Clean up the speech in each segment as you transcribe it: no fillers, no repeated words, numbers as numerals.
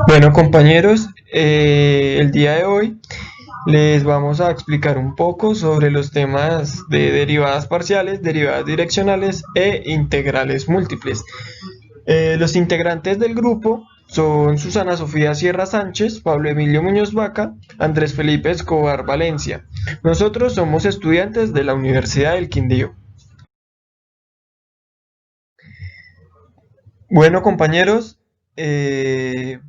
Bueno, compañeros, el día de hoy les vamos a explicar un poco sobre los temas de derivadas parciales, derivadas direccionales e integrales múltiples. Los integrantes del grupo son Susana Sofía Sierra Sánchez, Pablo Emilio Muñoz Vaca, Andrés Felipe Escobar Valencia. Nosotros somos estudiantes de la Universidad del Quindío. Bueno, compañeros, el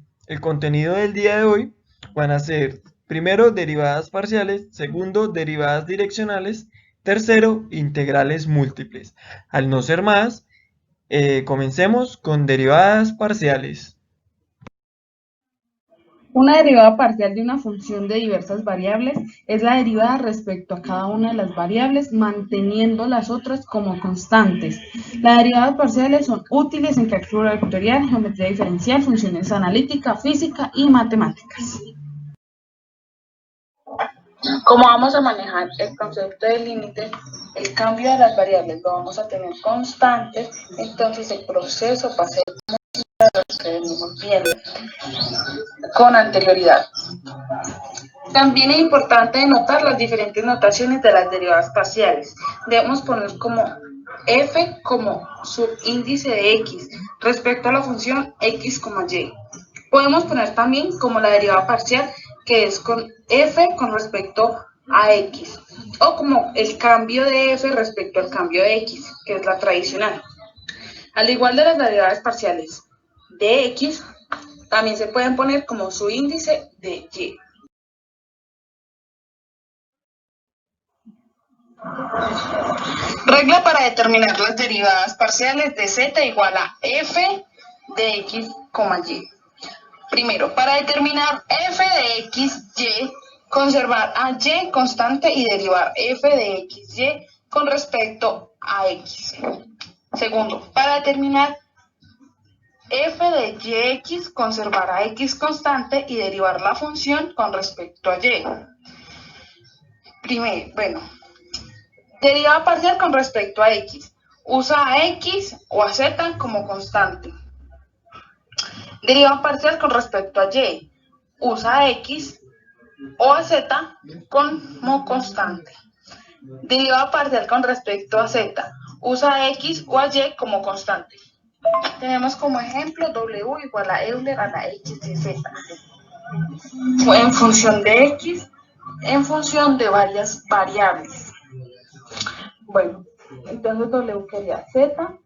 contenido del día de hoy van a ser, primero, derivadas parciales, segundo, derivadas direccionales, tercero, integrales múltiples. Al no ser más, comencemos con derivadas parciales. Una derivada parcial de una función de diversas variables es la derivada respecto a cada una de las variables, manteniendo las otras como constantes. Las derivadas parciales son útiles en cálculo vectorial, geometría diferencial, funciones analítica, física y matemáticas. Como vamos a manejar el concepto de límite, el cambio de las variables lo vamos a tener constantes, entonces el proceso va a ser lo que venimos viendo con anterioridad. También es importante notar las diferentes notaciones de las derivadas parciales. Debemos poner como f como subíndice de x respecto a la función x, y. Podemos poner también como la derivada parcial que es con f con respecto a x, o como el cambio de f respecto al cambio de x, que es la tradicional. Al igual de las derivadas parciales de x, también se pueden poner como su índice de y. Regla para determinar las derivadas parciales de z igual a f de x, y. Primero, para determinar f de x, y, conservar a y constante y derivar f de x, y con respecto a x. Segundo, para determinar f de yx, conservar a x constante y derivar la función con respecto a y. Primero, derivada parcial con respecto a x. Usa a x o a z como constante. Derivada parcial con respecto a y. Usa a x o a z como constante. Derivada parcial con respecto a z. Usa a x o a y como constante. Tenemos como ejemplo w igual a Euler a la x de z. En función de x, en función de varias variables. Bueno, entonces w quería z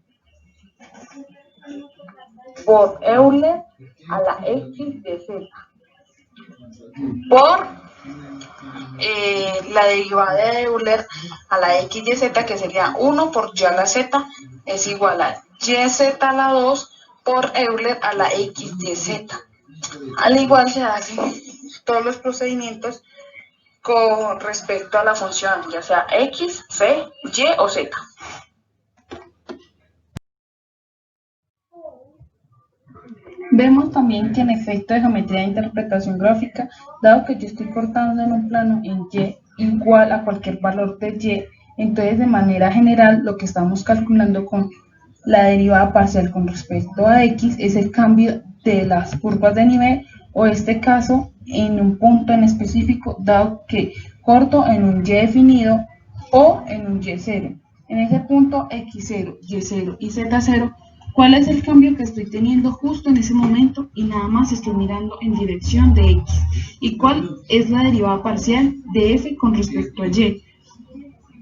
por Euler a la x de z por la derivada de Euler a la x de z, que sería 1 por y a la z, es igual a yz a la 2 por Euler a la x de z. Al igual se hacen todos los procedimientos con respecto a la función, ya sea x, c, y o z. Vemos también que en efecto de geometría de interpretación gráfica, dado que yo estoy cortando en un plano en y igual a cualquier valor de y, entonces de manera general lo que estamos calculando con la derivada parcial con respecto a x es el cambio de las curvas de nivel, o este caso en un punto en específico, dado que corto en un y definido o en un y0. En ese punto x0, y0 y z0, ¿cuál es el cambio que estoy teniendo justo en ese momento? Y nada más estoy mirando en dirección de x. ¿Y cuál es la derivada parcial de f con respecto a y?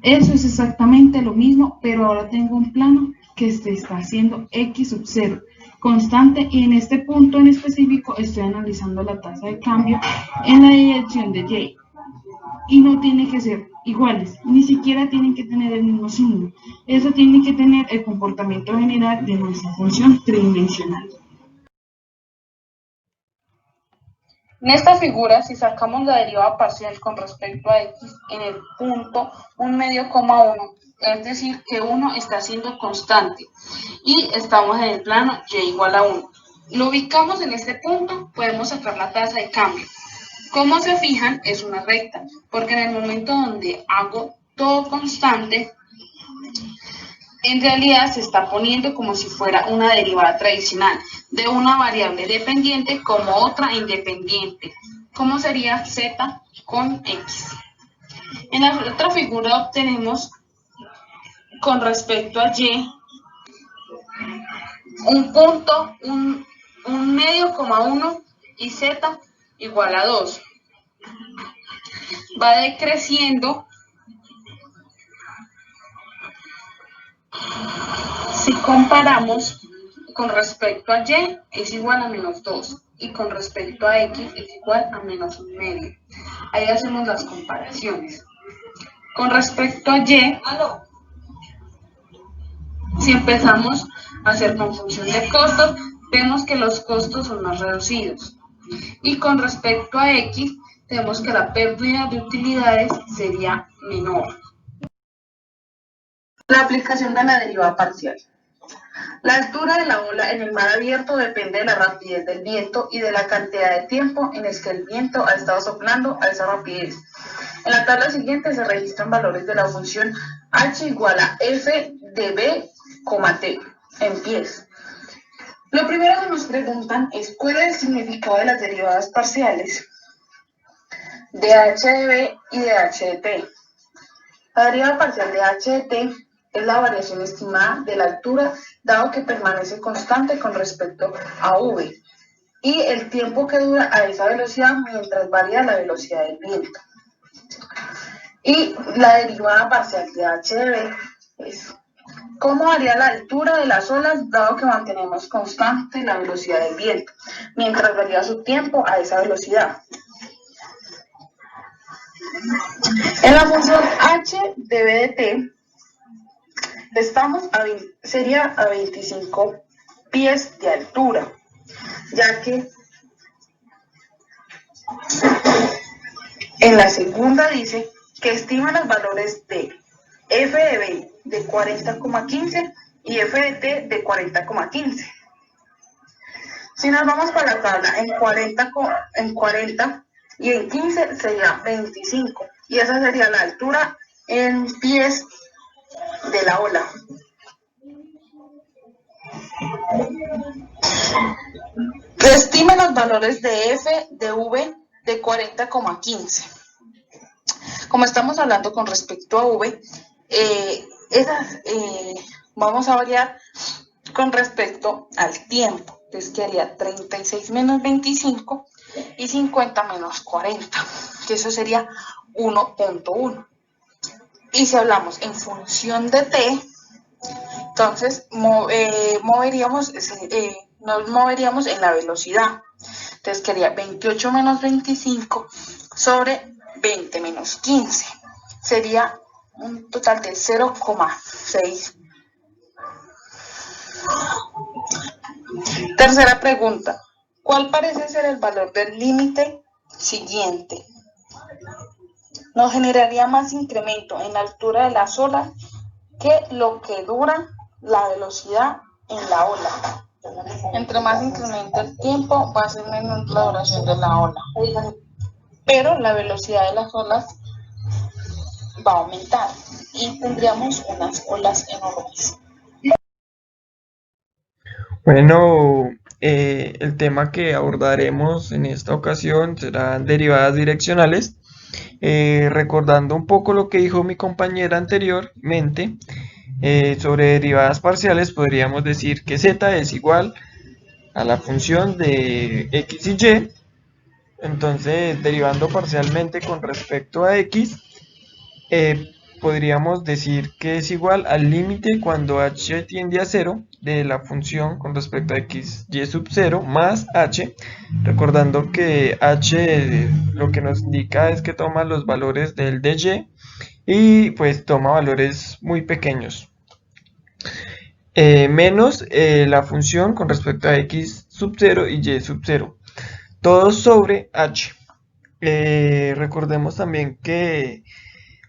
Eso es exactamente lo mismo, pero ahora tengo un plano que se está haciendo x sub 0 constante, y en este punto en específico estoy analizando la tasa de cambio en la dirección de y. Y no tiene que ser iguales, ni siquiera tienen que tener el mismo signo. Eso tiene que tener el comportamiento general de nuestra función tridimensional. En esta figura, si sacamos la derivada parcial con respecto a x en el punto 1,1, es decir, que 1 está siendo constante y estamos en el plano y igual a 1. Lo ubicamos en este punto, podemos sacar la tasa de cambio. Como se fijan, es una recta, porque en el momento donde hago todo constante, en realidad se está poniendo como si fuera una derivada tradicional de una variable dependiente como otra independiente, como sería z con x. En la otra figura obtenemos con respecto a y un punto, un medio, coma 1 y z igual a 2. Va decreciendo si comparamos con respecto a y es igual a menos 2 y con respecto a x es igual a menos un medio. Ahí hacemos las comparaciones. Con respecto a y, si empezamos a hacer con función de costos, vemos que los costos son más reducidos. Y con respecto a x, vemos que la pérdida de utilidades sería menor. La aplicación de la derivada parcial. La altura de la ola en el mar abierto depende de la rapidez del viento y de la cantidad de tiempo en el que el viento ha estado soplando a esa rapidez. En la tabla siguiente se registran valores de la función h igual a f de b, t en pies. Lo primero que nos preguntan es cuál es el significado de las derivadas parciales de h de b y de h de t. La derivada parcial de h de t es la variación estimada de la altura, dado que permanece constante con respecto a v, y el tiempo que dura a esa velocidad mientras varía la velocidad del viento. Y la derivada parcial de h de b es cómo varía la altura de las olas, dado que mantenemos constante la velocidad del viento, mientras varía su tiempo a esa velocidad. En la función h de b de t, sería a 25 pies de altura, ya que en la segunda dice que estima los valores de f de b de 40,15 y f de t de 40,15. Si nos vamos para la tabla, en 40 y en 15 sería 25, y esa sería la altura en pies de la ola. Estime los valores de f de v de 40,15. Como estamos hablando con respecto a v, vamos a variar con respecto al tiempo. Entonces quedaría 36 menos 25 y 50 menos 40, que eso sería 1.1. Y si hablamos en función de t, entonces nos moveríamos en la velocidad. Entonces quedaría 28 menos 25 sobre 20 menos 15. Sería un total de 0,6. Tercera pregunta. ¿Cuál parece ser el valor del límite siguiente? Nos generaría más incremento en la altura de las olas que lo que dura la velocidad en la ola. Entre más incrementa el tiempo, va a ser menos la duración de la ola. Pero la velocidad de las olas va a aumentar y tendríamos unas olas enormes. Bueno, el tema que abordaremos en esta ocasión serán derivadas direccionales. Recordando un poco lo que dijo mi compañera anteriormente sobre derivadas parciales, podríamos decir que z es igual a la función de x y y. Entonces, derivando parcialmente con respecto a x, podríamos decir que es igual al límite cuando h tiende a 0 de la función con respecto a x y sub 0 más h, recordando que h lo que nos indica es que toma los valores del dy y pues toma valores muy pequeños, menos la función con respecto a x sub 0 y y sub 0, todo sobre h. Recordemos también que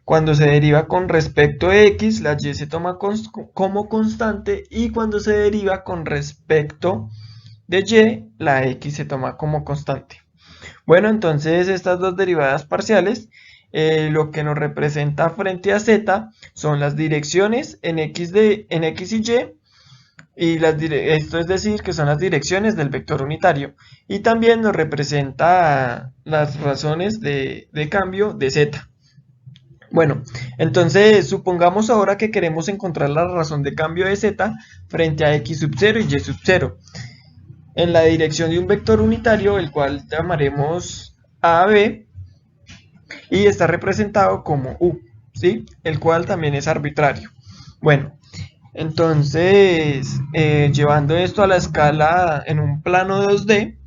cuando se deriva con respecto a x, la y se toma como constante, y cuando se deriva con respecto de y, la x se toma como constante. Bueno, entonces estas dos derivadas parciales lo que nos representa frente a z son las direcciones en x y y esto es decir que son las direcciones del vector unitario, y también nos representa las razones de cambio de z. Bueno, entonces supongamos ahora que queremos encontrar la razón de cambio de z frente a x sub 0 y y sub 0 en la dirección de un vector unitario, el cual llamaremos AB, y está representado como u, ¿sí? El cual también es arbitrario. Bueno, entonces llevando esto a la escala en un plano 2D,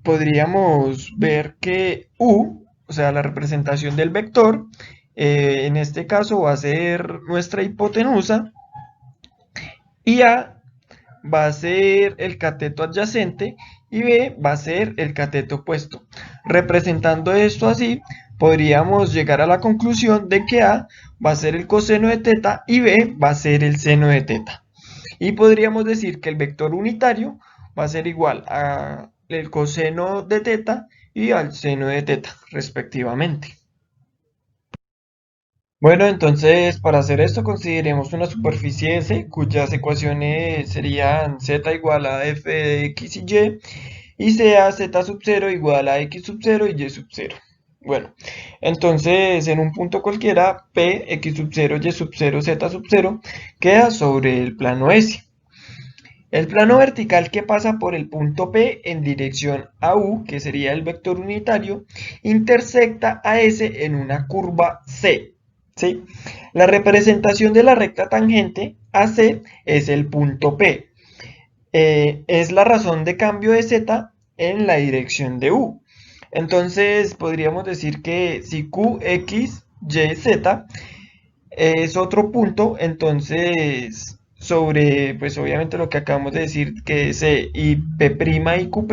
podríamos ver que u, o sea, la representación del vector, en este caso va a ser nuestra hipotenusa, y A va a ser el cateto adyacente y B va a ser el cateto opuesto. Representando esto así, podríamos llegar a la conclusión de que A va a ser el coseno de teta y B va a ser el seno de teta. Y podríamos decir que el vector unitario va a ser igual al coseno de teta y al seno de teta, respectivamente. Bueno, entonces para hacer esto consideremos una superficie S cuyas ecuaciones serían z igual a f de x y sea z sub 0 igual a x sub 0 y y sub 0. Bueno, entonces en un punto cualquiera p, x sub 0, y sub 0, z sub 0 queda sobre el plano S. El plano vertical que pasa por el punto P en dirección a U, que sería el vector unitario, intersecta a S en una curva C. ¿Sí? La representación de la recta tangente AC es el punto P. Es la razón de cambio de Z en la dirección de U. Entonces podríamos decir que si Q, X, Y, Z es otro punto, entonces sobre, pues obviamente lo que acabamos de decir, que C y P' y Q'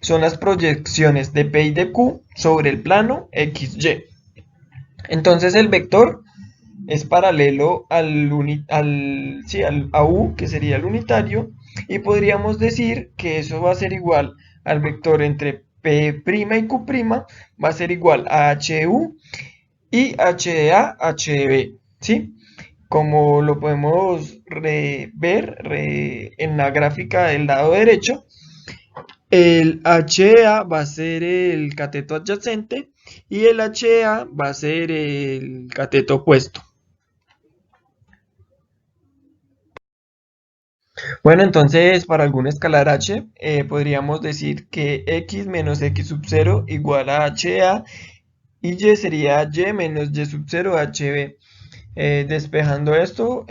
son las proyecciones de P y de Q sobre el plano XY. Entonces el vector es paralelo a U, que sería el unitario, y podríamos decir que eso va a ser igual al vector entre P' y Q', va a ser igual a HU y HA, HB, ¿sí? Como lo podemos ver en la gráfica del lado derecho, el HA va a ser el cateto adyacente y el HA va a ser el cateto opuesto. Bueno, entonces para algún escalar h, podríamos decir que x menos x sub 0 igual a HA y y sería y menos y sub 0 HB. Despejando esto,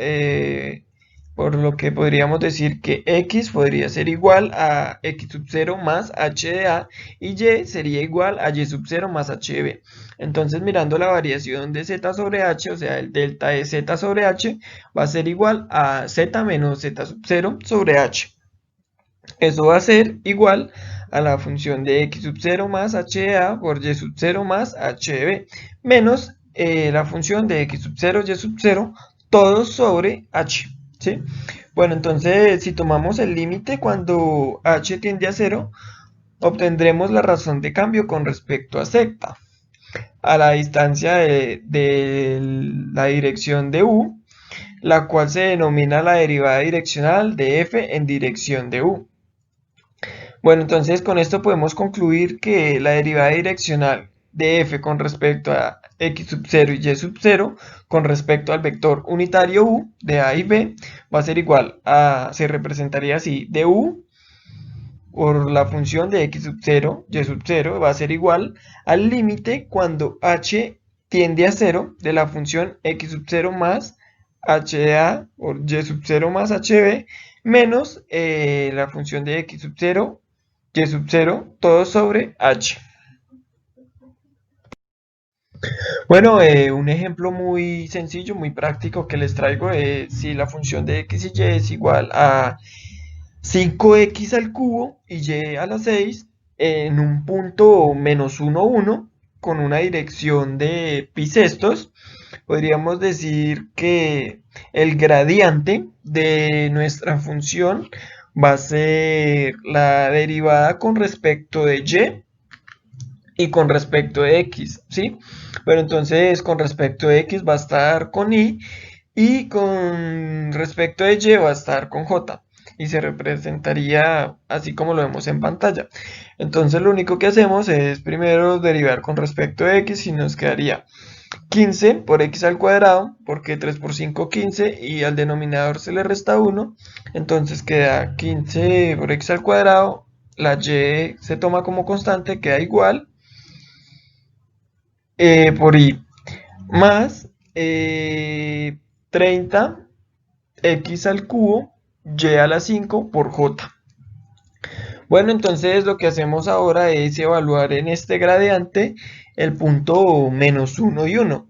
por lo que podríamos decir que x podría ser igual a x sub 0 más h de a y y sería igual a y sub 0 más h de b. Entonces mirando la variación de z sobre h, o sea el delta de z sobre h, va a ser igual a z menos z sub 0 sobre h. Eso va a ser igual a la función de x sub 0 más h de a por y sub 0 más h de b, menos la función de x sub 0 y sub 0 todo sobre h, ¿sí? Bueno, entonces si tomamos el límite cuando h tiende a 0, obtendremos la razón de cambio con respecto a z a la distancia de la dirección de u, la cual se denomina la derivada direccional de f en dirección de u. Bueno, entonces con esto podemos concluir que la derivada direccional de f con respecto a x sub 0 y y sub 0 con respecto al vector unitario u de a y b va a ser igual a, se representaría así, de u por la función de x sub 0, y sub 0 va a ser igual al límite cuando h tiende a 0 de la función x sub 0 más h de a por y sub 0 más h de b menos la función de x sub 0, y sub 0, todo sobre h. Bueno, un ejemplo muy sencillo, muy práctico que les traigo es si la función de x y y es igual a 5x al cubo y y a la 6 en un punto menos 1, 1 con una dirección de pi sextos, podríamos decir que el gradiente de nuestra función va a ser la derivada con respecto de y y con respecto de x, ¿sí? Bueno, entonces con respecto de x va a estar con y con respecto de y va a estar con j y se representaría así como lo vemos en pantalla. Entonces lo único que hacemos es primero derivar con respecto de x y nos quedaría 15 por x al cuadrado, porque 3 por 5 15 y al denominador se le resta 1, entonces queda 15 por x al cuadrado, la y se toma como constante, queda igual por y más 30 x al cubo y a la 5 por j. Bueno, entonces lo que hacemos ahora es evaluar en este gradiente el punto menos 1 y 1.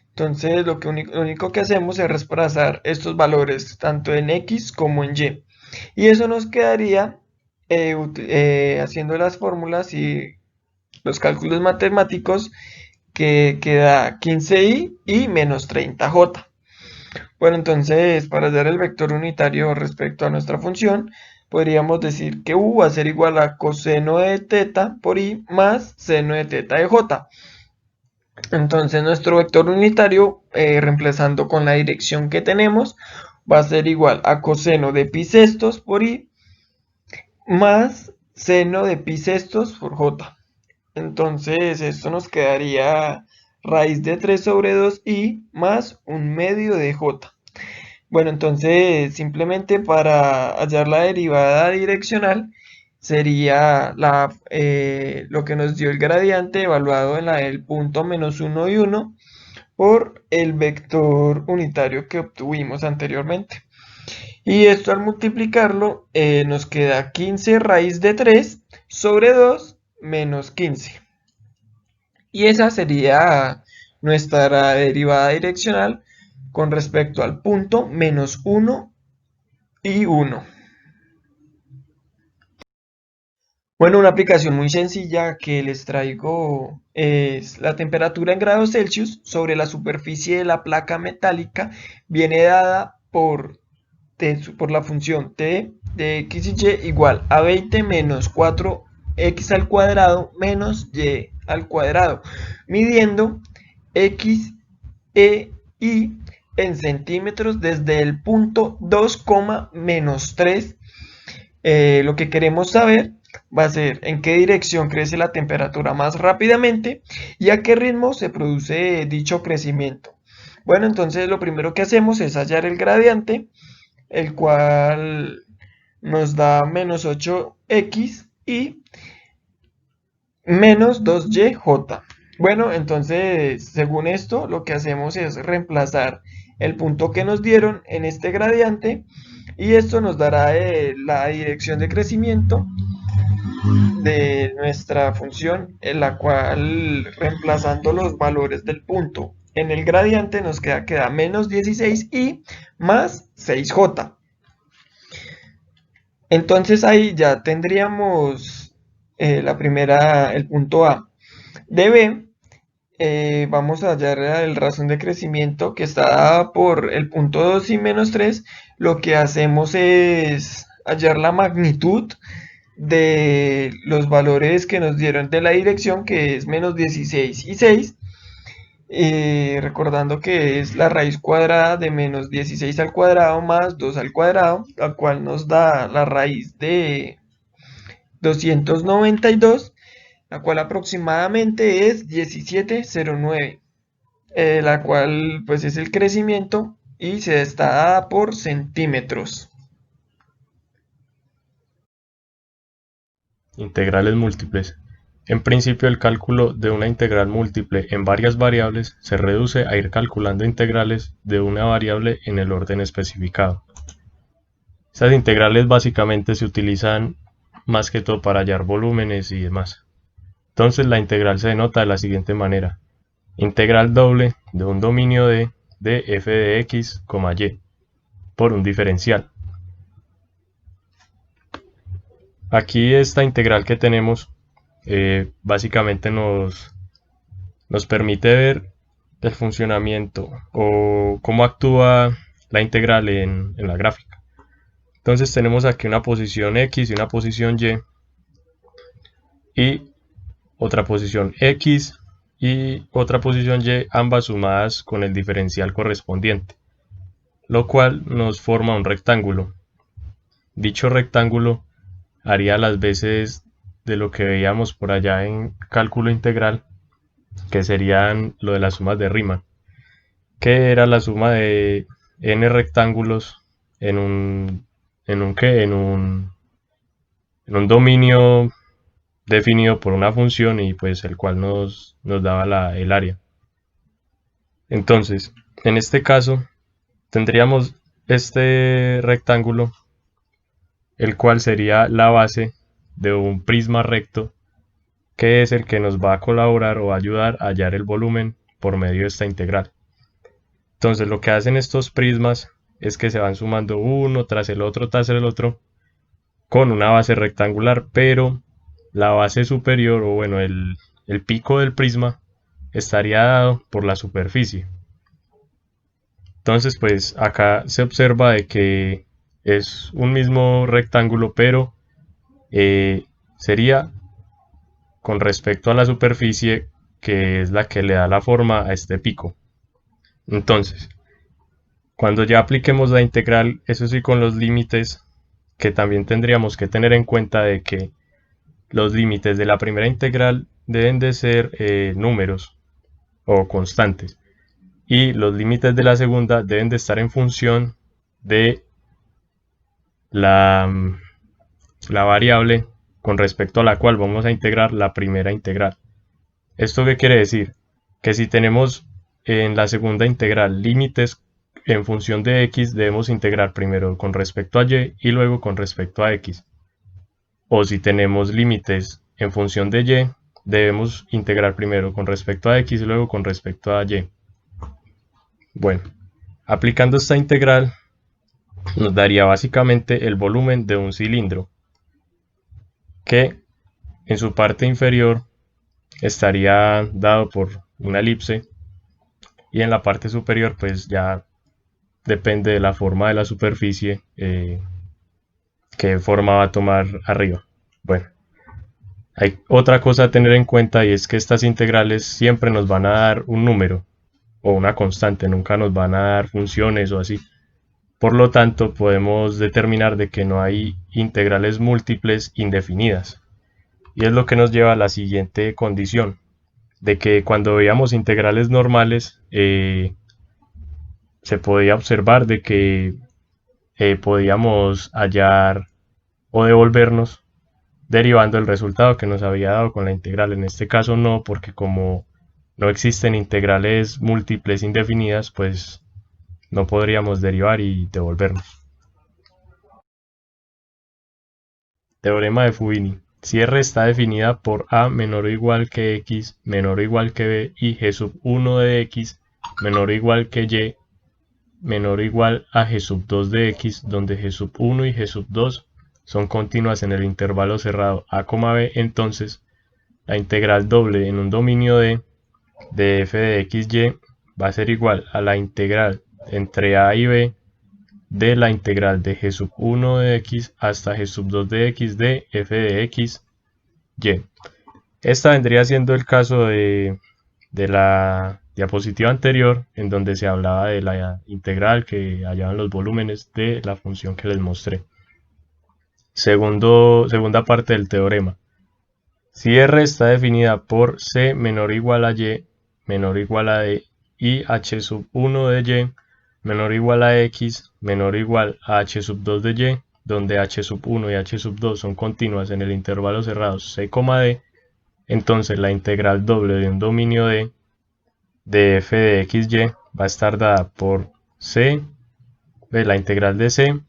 Entonces lo único que hacemos es reemplazar estos valores tanto en x como en y. Y eso nos quedaría haciendo las fórmulas y los cálculos matemáticos que queda 15y y menos 30j. Bueno, entonces para hallar el vector unitario respecto a nuestra función, podríamos decir que u va a ser igual a coseno de teta por i más seno de teta de j. Entonces nuestro vector unitario, reemplazando con la dirección que tenemos, va a ser igual a coseno de pi sextos por i más seno de pi sextos por j. Entonces esto nos quedaría raíz de 3 sobre 2i más un medio de j. Bueno, entonces simplemente para hallar la derivada direccional sería lo que nos dio el gradiente evaluado en la del punto menos 1 y 1 por el vector unitario que obtuvimos anteriormente. Y esto al multiplicarlo nos queda 15 raíz de 3 sobre 2 menos 15. Y esa sería nuestra derivada direccional con respecto al punto menos 1 y 1. Bueno, una aplicación muy sencilla que les traigo es la temperatura en grados Celsius sobre la superficie de la placa metálica viene dada por la función t de x y y igual a 20 menos 4x al cuadrado menos y al cuadrado, midiendo x, e, y en centímetros desde el punto 2, menos 3. Lo que queremos saber va a ser en qué dirección crece la temperatura más rápidamente y a qué ritmo se produce dicho crecimiento. Bueno, entonces lo primero que hacemos es hallar el gradiente, el cual nos da menos 8x y menos 2yj. Bueno, entonces según esto lo que hacemos es reemplazar el punto que nos dieron en este gradiente y esto nos dará la dirección de crecimiento de nuestra función, en la cual reemplazando los valores del punto en el gradiente nos queda menos 16y más 6j. Entonces ahí ya tendríamos el punto A. De B, vamos a hallar el razón de crecimiento que está dada por el punto 2 y menos 3. Lo que hacemos es hallar la magnitud de los valores que nos dieron de la dirección, que es menos 16 y 6. Recordando que es la raíz cuadrada de menos 16 al cuadrado más 2 al cuadrado, la cual nos da la raíz de 292, la cual aproximadamente es 1709, la cual pues es el crecimiento y se está dada por centímetros. Integrales múltiples. En principio, el cálculo de una integral múltiple en varias variables se reduce a ir calculando integrales de una variable en el orden especificado. Estas integrales básicamente se utilizan más que todo para hallar volúmenes y demás. Entonces la integral se denota de la siguiente manera: integral doble de un dominio de f de x, y por un diferencial. Aquí esta integral que tenemos básicamente nos permite ver el funcionamiento o cómo actúa la integral en la gráfica. Entonces tenemos aquí una posición x y una posición y otra posición x y otra posición y, ambas sumadas con el diferencial correspondiente, lo cual nos forma un rectángulo. Dicho rectángulo haría las veces de lo que veíamos por allá en cálculo integral, que serían lo de las sumas de Riemann, que era la suma de n rectángulos en un dominio definido por una función y pues el cual nos daba el área. Entonces, en este caso tendríamos este rectángulo, el cual sería la base de un prisma recto, que es el que nos va a colaborar o ayudar a hallar el volumen por medio de esta integral. Entonces lo que hacen estos prismas es que se van sumando uno tras el otro con una base rectangular, pero la base superior, o bueno, el pico del prisma estaría dado por la superficie. Entonces pues acá se observa de que es un mismo rectángulo, pero sería con respecto a la superficie, que es la que le da la forma a este pico. Entonces, cuando ya apliquemos la integral, eso sí con los límites, que también tendríamos que tener en cuenta de que los límites de la primera integral deben de ser números o constantes, y los límites de la segunda deben de estar en función de la variable con respecto a la cual vamos a integrar la primera integral. ¿Esto qué quiere decir? Que si tenemos en la segunda integral límites en función de x, debemos integrar primero con respecto a y y luego con respecto a x. O si tenemos límites en función de y, debemos integrar primero con respecto a x y luego con respecto a y. Bueno, aplicando esta integral nos daría básicamente el volumen de un cilindro, que en su parte inferior estaría dado por una elipse y en la parte superior pues ya depende de la forma de la superficie qué forma va a tomar arriba. Bueno, hay otra cosa a tener en cuenta, y es que estas integrales siempre nos van a dar un número o una constante, nunca nos van a dar funciones o así. Por lo tanto, podemos determinar de que no hay integrales múltiples indefinidas. Y es lo que nos lleva a la siguiente condición, de que cuando veíamos integrales normales, se podía observar de que podíamos hallar o devolvernos derivando el resultado que nos había dado con la integral. En este caso no, porque como no existen integrales múltiples indefinidas, pues no podríamos derivar y devolvernos. Teorema de Fubini. Si R está definida por A menor o igual que X menor o igual que B y G sub 1 de X menor o igual que Y menor o igual a G sub 2 de X, donde G sub 1 y G sub 2 son continuas en el intervalo cerrado A, B, entonces la integral doble en un dominio D de f de x, y va a ser igual a la integral entre A y B de la integral de G sub 1 de X hasta G sub 2 de X de f de X, y. Esta vendría siendo el caso de la diapositiva anterior, en donde se hablaba de la integral que hallaban los volúmenes de la función que les mostré. Segunda parte del teorema. Si R está definida por C menor o igual a Y menor o igual a D y H sub 1 de Y menor o igual a X menor o igual a H sub 2 de Y, donde H sub 1 y H sub 2 son continuas en el intervalo cerrado C, D, entonces la integral doble de un dominio D de f de x, y va a estar dada por C de la integral de C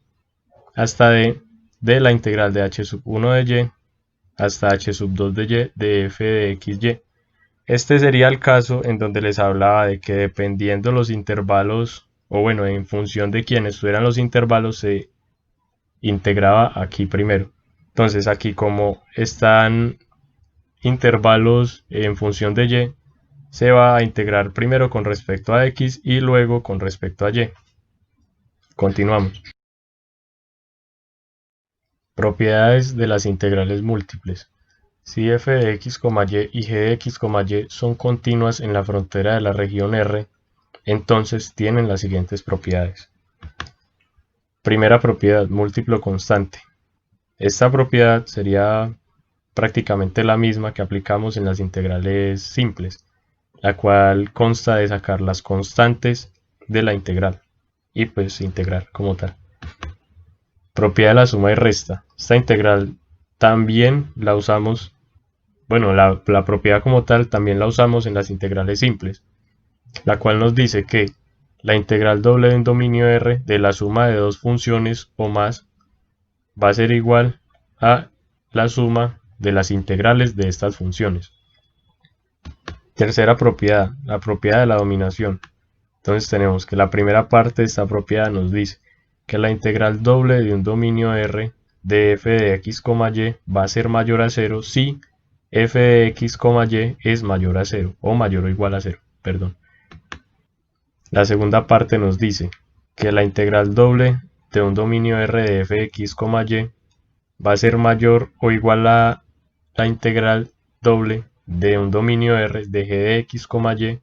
hasta D de la integral de H sub 1 de Y hasta H sub 2 de Y de f de x, y. Este sería el caso en donde les hablaba de que dependiendo los intervalos, o bueno, en función de quiénes estuvieran los intervalos, se integraba aquí primero. Entonces aquí, como están intervalos en función de Y, se va a integrar primero con respecto a X y luego con respecto a Y. Continuamos. Propiedades de las integrales múltiples. Si f de x, y y g de x, y son continuas en la frontera de la región R, entonces tienen las siguientes propiedades. Primera propiedad, múltiplo constante. Esta propiedad sería prácticamente la misma que aplicamos en las integrales simples, la cual consta de sacar las constantes de la integral y pues integrar como tal. Propiedad de la suma y resta. Esta integral también la usamos, bueno, la propiedad como tal también la usamos en las integrales simples, la cual nos dice que la integral doble de un dominio R de la suma de dos funciones o más va a ser igual a la suma de las integrales de estas funciones. Tercera propiedad, la propiedad de la dominación. Entonces tenemos que la primera parte de esta propiedad nos dice que la integral doble de un dominio R de f de x, y va a ser mayor a 0 si f de x, y es mayor a 0 o mayor o igual a 0, perdón. La segunda parte nos dice que la integral doble de un dominio R de f de x, y va a ser mayor o igual a la integral doble de un dominio R de g de x, y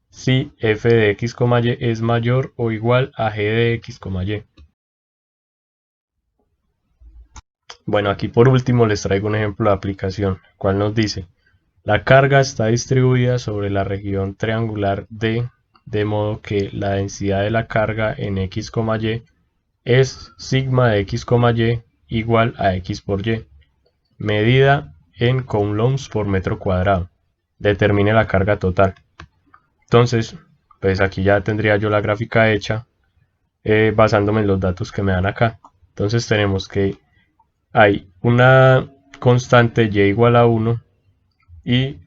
si f de x, y es mayor o igual a g de x, y. Bueno, aquí por último les traigo un ejemplo de aplicación, cual nos dice: la carga está distribuida sobre la región triangular D, de modo que la densidad de la carga en x, y es sigma de x, y igual a x por y, medida en coulombs por metro cuadrado. Determine la carga total. Entonces, pues aquí ya tendría yo la gráfica hecha basándome en los datos que me dan acá. Entonces tenemos que hay una constante y igual a 1 y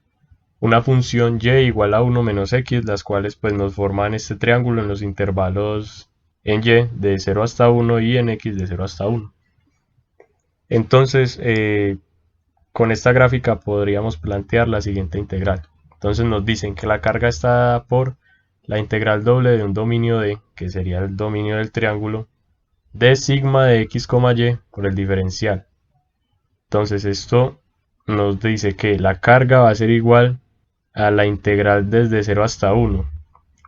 una función y igual a 1 menos x, las cuales pues nos forman este triángulo en los intervalos en y de 0 hasta 1 y en x de 0 hasta 1. Entonces, con esta gráfica podríamos plantear la siguiente integral. Entonces nos dicen que la carga está dada por la integral doble de un dominio D, que sería el dominio del triángulo, de sigma de x, y por el diferencial. Entonces esto nos dice que la carga va a ser igual a la integral desde 0 hasta 1.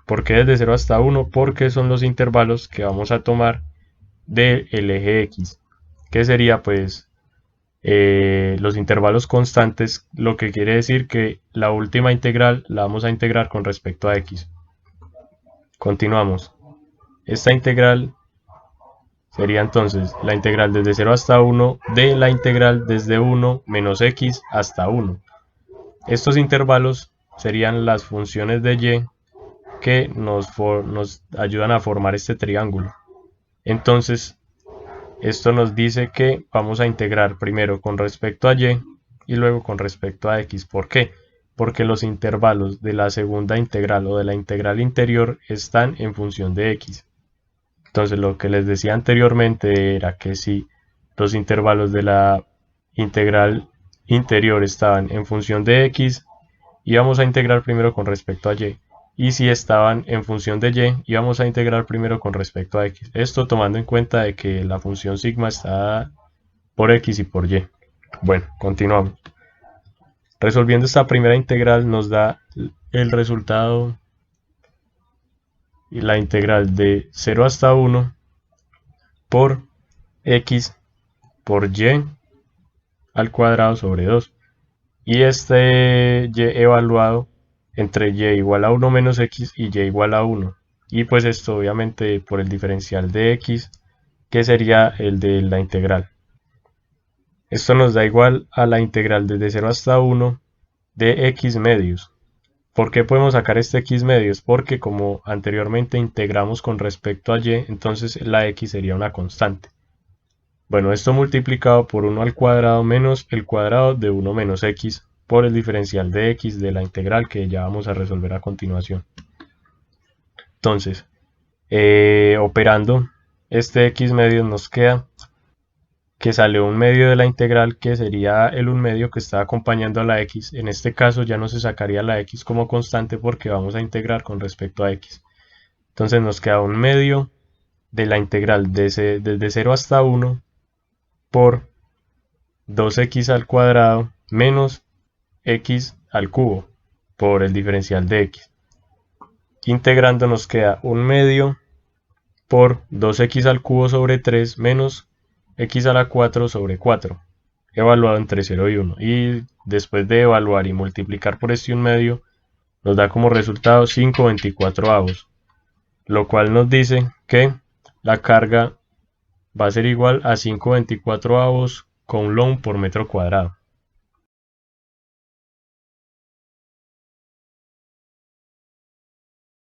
¿Por qué desde 0 hasta 1? Porque son los intervalos que vamos a tomar del eje x, que sería pues los intervalos constantes, lo que quiere decir que la última integral la vamos a integrar con respecto a x. Continuamos. Esta integral sería entonces la integral desde 0 hasta 1 de la integral desde 1 menos x hasta 1. Estos intervalos serían las funciones de y que nos ayudan a formar este triángulo. Entonces, esto nos dice que vamos a integrar primero con respecto a y luego con respecto a x. ¿Por qué? Porque los intervalos de la segunda integral o de la integral interior están en función de x. Entonces lo que les decía anteriormente era que si los intervalos de la integral interior estaban en función de x, íbamos a integrar primero con respecto a y. Y si estaban en función de y, íbamos a integrar primero con respecto a x. Esto tomando en cuenta de que la función sigma está por x y por y. Bueno, continuamos. Resolviendo esta primera integral nos da el resultado y la integral de 0 hasta 1 por x por y al cuadrado sobre 2. Y este y evaluado entre y igual a 1 menos x y y igual a 1. Y pues esto obviamente por el diferencial de x, que sería el de la integral. Esto nos da igual a la integral desde 0 hasta 1 de x medios. ¿Por qué podemos sacar este x medios? Porque como anteriormente integramos con respecto a y, entonces la x sería una constante. Bueno, esto multiplicado por 1 al cuadrado menos el cuadrado de 1 menos x por el diferencial de x de la integral que ya vamos a resolver a continuación. Entonces, operando este x medios nos queda que sale un medio de la integral, que sería el 1 medio que está acompañando a la x. En este caso ya no se sacaría la x como constante porque vamos a integrar con respecto a x. Entonces nos queda 1 medio de la integral desde 0 hasta 1 por 2x al cuadrado menos x al cubo por el diferencial de x. Integrando nos queda 1/2 por 2x al cubo sobre 3 menos x a la 4 sobre 4, evaluado entre 0 y 1. Y después de evaluar y multiplicar por este 1/2, nos da como resultado 5/24, lo cual nos dice que la carga va a ser igual a 5/24 coulomb por metro cuadrado.